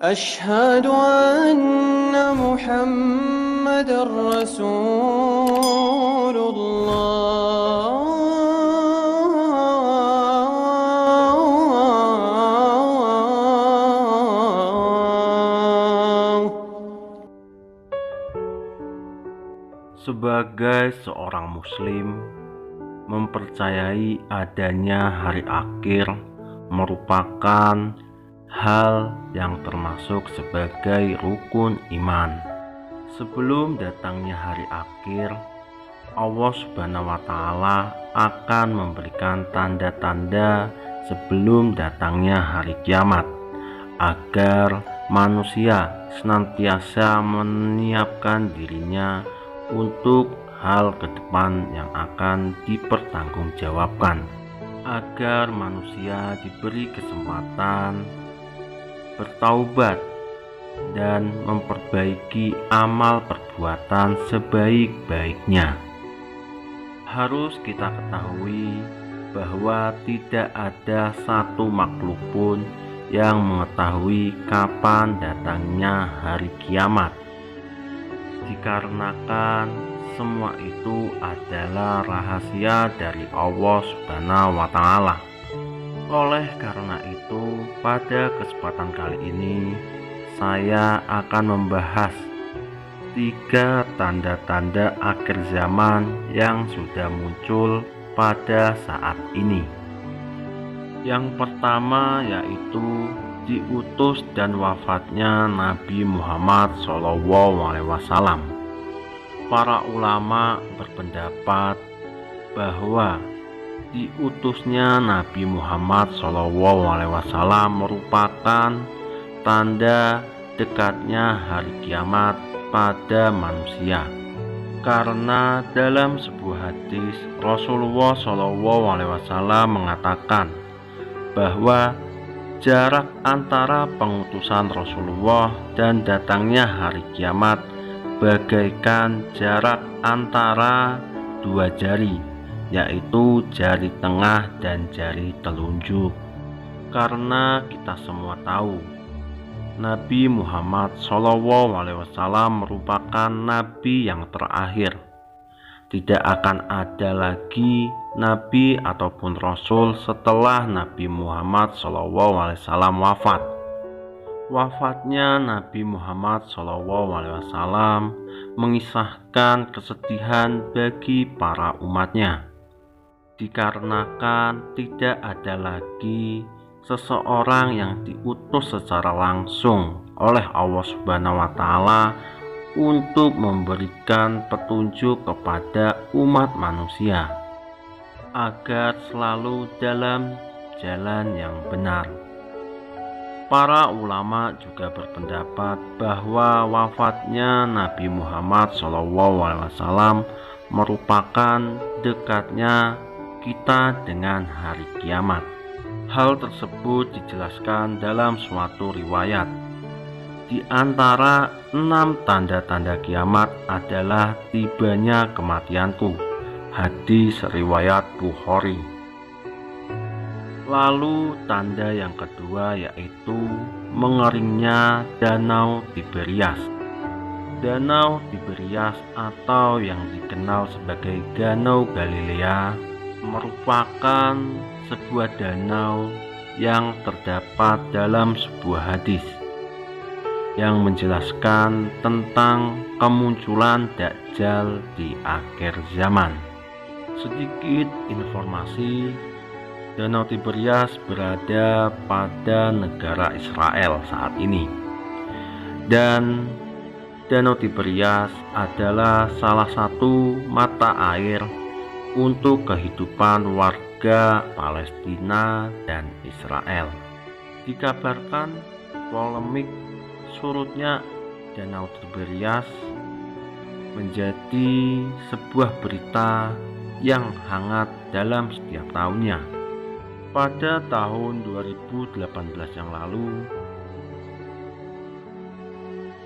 أشهد أن محمدًا رسول الله. Sebagai seorang muslim, mempercayai adanya hari akhir merupakan hal yang termasuk sebagai rukun iman. Sebelum datangnya hari akhir, Allah Subhanahu wa Ta'ala akan memberikan tanda-tanda sebelum datangnya hari kiamat, agar manusia senantiasa menyiapkan dirinya untuk hal ke depan yang akan dipertanggungjawabkan, agar manusia diberi kesempatan bertaubat dan memperbaiki amal perbuatan sebaik-baiknya. Harus kita ketahui bahwa tidak ada satu makhluk pun yang mengetahui kapan datangnya hari kiamat, dikarenakan semua itu adalah rahasia dari Allah Subhanahu wa Ta'ala. Oleh karena itu, pada kesempatan kali ini saya akan membahas 3 tanda-tanda akhir zaman yang sudah muncul pada saat ini. Yang pertama yaitu diutus dan wafatnya Nabi Muhammad SAW. Para ulama berpendapat bahwa diutusnya Nabi Muhammad SAW merupakan tanda dekatnya hari kiamat pada manusia. Karena dalam sebuah hadis Rasulullah SAW mengatakan bahwa jarak antara pengutusan Rasulullah dan datangnya hari kiamat bagaikan jarak antara 2 jari, yaitu jari tengah dan jari telunjuk. Karena kita semua tahu Nabi Muhammad SAW merupakan Nabi yang terakhir. Tidak akan ada lagi Nabi ataupun Rasul setelah Nabi Muhammad SAW wafat. Wafatnya Nabi Muhammad SAW mengisahkan kesedihan bagi para umatnya, dikarenakan tidak ada lagi seseorang yang diutus secara langsung oleh Allah Subhanahu wa Ta'ala untuk memberikan petunjuk kepada umat manusia agar selalu dalam jalan yang benar. Para ulama juga berpendapat bahwa wafatnya Nabi Muhammad SAW merupakan dekatnya kita dengan hari kiamat. Hal tersebut dijelaskan dalam suatu riwayat. Di antara 6 tanda-tanda kiamat adalah tibanya kematianku. Hadis riwayat Bukhari. Lalu tanda yang kedua yaitu mengeringnya Danau Tiberias. Danau Tiberias atau yang dikenal sebagai Danau Galilea merupakan sebuah danau yang terdapat dalam sebuah hadis yang menjelaskan tentang kemunculan Dajjal di akhir zaman. Sedikit informasi, Danau Tiberias berada pada negara Israel saat ini. Dan Danau Tiberias adalah salah satu mata air untuk kehidupan warga Palestina dan Israel. Dikabarkan polemik surutnya Danau Tiberias menjadi sebuah berita yang hangat dalam setiap tahunnya. Pada tahun 2018 yang lalu,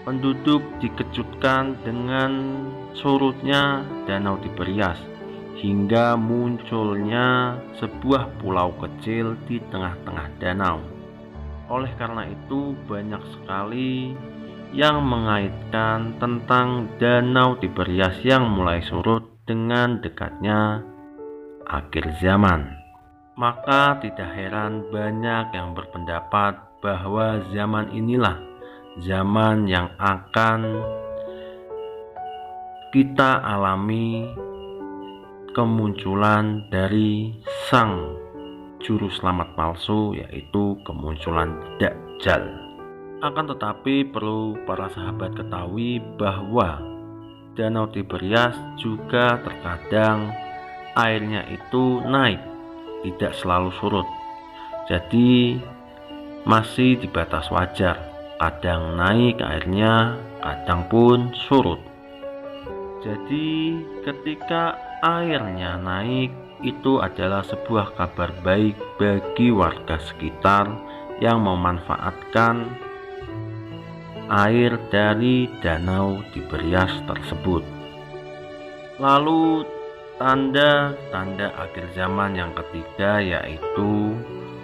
penduduk dikejutkan dengan surutnya Danau Tiberias hingga munculnya sebuah pulau kecil di tengah-tengah danau. Oleh karena itu, banyak sekali yang mengaitkan tentang Danau Tiberias yang mulai surut dengan dekatnya akhir zaman. Maka tidak heran banyak yang berpendapat bahwa zaman inilah zaman yang akan kita alami kemunculan dari sang juru selamat palsu, yaitu kemunculan Dajjal. Akan tetapi perlu para sahabat ketahui bahwa Danau Tiberias juga terkadang airnya itu naik, tidak selalu surut. Jadi masih di batas wajar, kadang naik airnya, kadang pun surut. Jadi ketika airnya naik, itu adalah sebuah kabar baik bagi warga sekitar yang memanfaatkan air dari Danau Tiberias tersebut. Lalu tanda-tanda akhir zaman yang ketiga yaitu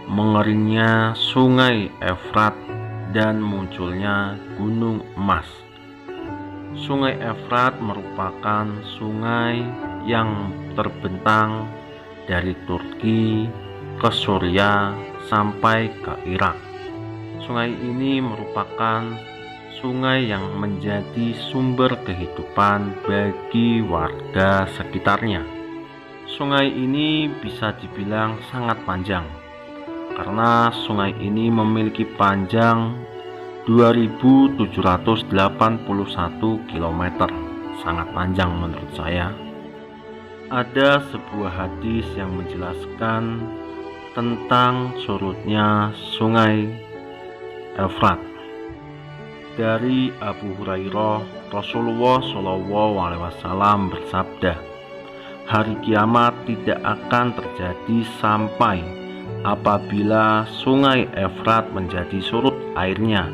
mengeringnya Sungai Efrat dan munculnya Gunung Emas. Sungai Efrat merupakan sungai yang terbentang dari Turki ke Suriah sampai ke Irak. Sungai ini merupakan sungai yang menjadi sumber kehidupan bagi warga sekitarnya. Sungai ini bisa dibilang sangat panjang, karena sungai ini memiliki panjang 2.781 km. Sangat panjang menurut saya. Ada sebuah hadis yang menjelaskan tentang surutnya Sungai Efrat. Dari Abu Hurairah, Rasulullah SAW bersabda, hari kiamat tidak akan terjadi sampai apabila Sungai Efrat menjadi surut airnya,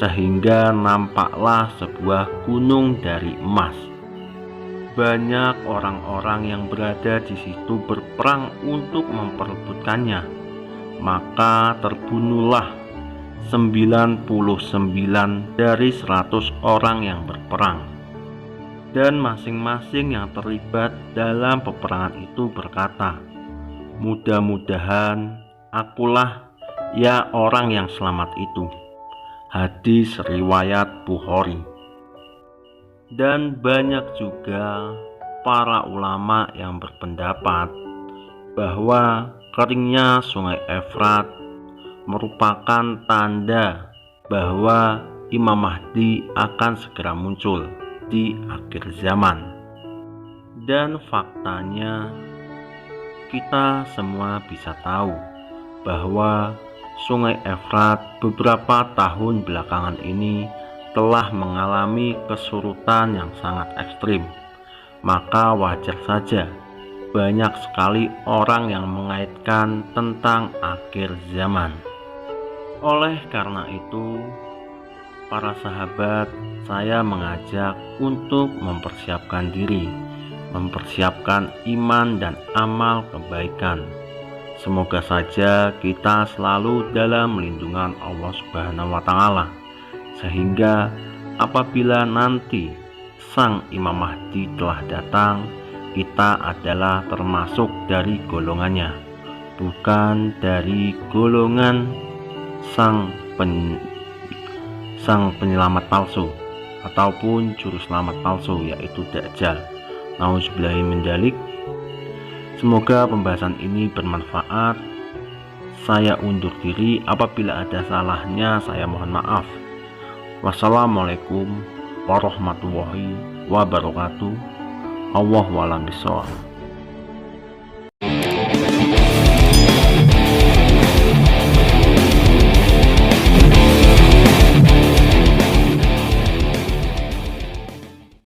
sehingga nampaklah sebuah gunung dari emas. Banyak orang-orang yang berada di situ berperang untuk memperebutkannya, maka terbunuhlah 99 dari 100 orang yang berperang. Dan masing-masing yang terlibat dalam peperangan itu berkata, mudah-mudahan akulah ya orang yang selamat itu. Hadis riwayat Bukhari. Dan banyak juga para ulama yang berpendapat bahwa keringnya Sungai Efrat merupakan tanda bahwa Imam Mahdi akan segera muncul di akhir zaman. Dan faktanya kita semua bisa tahu bahwa Sungai Efrat beberapa tahun belakangan ini telah mengalami kesurutan yang sangat ekstrim. Maka wajar saja banyak sekali orang yang mengaitkan tentang akhir zaman. Oleh karena itu, para sahabat, saya mengajak untuk mempersiapkan diri, mempersiapkan iman dan amal kebaikan. Semoga saja kita selalu dalam lindungan Allah Subhanahu wa Ta'ala, sehingga apabila nanti Sang Imam Mahdi telah datang, kita adalah termasuk dari golongannya, bukan dari golongan sang penyelamat palsu ataupun juru selamat palsu, yaitu Dajjal. Nauzubillahi min dzalik. Semoga pembahasan ini bermanfaat. Saya undur diri, apabila ada salahnya saya mohon maaf. Wassalamualaikum warahmatullahi wabarakatuh. Allahu a'lam bishawab.